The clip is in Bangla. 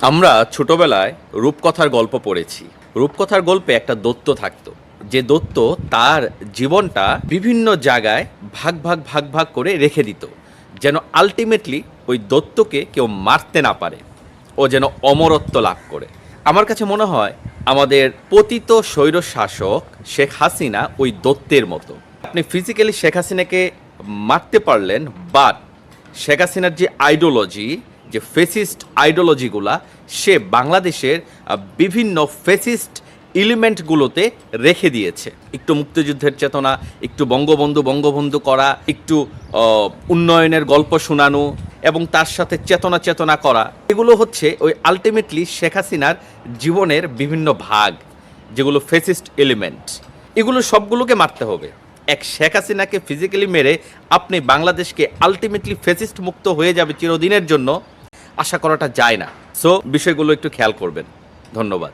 আমরা ছোটবেলায় রূপকথার গল্প পড়েছি। রূপকথার গল্পে একটা দৈত্য থাকতো, যে দৈত্য তার জীবনটা বিভিন্ন জায়গায় ভাগ ভাগ ভাগ ভাগ করে রেখে দিত, যেন আলটিমেটলি ওই দৈত্যকে কেউ মারতে না পারে, ও যেন অমরত্ব লাভ করে। আমার কাছে মনে হয় আমাদের পতিত স্বৈর শাসক শেখ হাসিনা ওই দৈত্যের মতো। আপনি ফিজিক্যালি শেখ হাসিনাকে মারতে পারলেন, বাট শেখ হাসিনার যে আইডিওলজি, যে ফেসিস্ট আইডিওলজিগুলা সে বাংলাদেশের বিভিন্ন ফেসিস্ট এলিমেন্টগুলোতে রেখে দিয়েছে। একটু মুক্তিযুদ্ধের চেতনা, একটু বঙ্গবন্ধু বঙ্গবন্ধু করা, একটু উন্নয়নের গল্প শোনানো এবং তার সাথে চেতনা চেতনা করা, এগুলো হচ্ছে ওই আলটিমেটলি শেখ হাসিনার জীবনের বিভিন্ন ভাগ, যেগুলো ফেসিস্ট এলিমেন্ট। এগুলো সবগুলোকে মারতে হবে। এক শেখ হাসিনাকে ফিজিক্যালি মেরে আপনি বাংলাদেশকে আলটিমেটলি ফেসিস্ট মুক্ত হয়ে যাবে চিরদিনের জন্য, আশা করাটা যায় না। সো বিষয়গুলো একটু খেয়াল করবেন। ধন্যবাদ।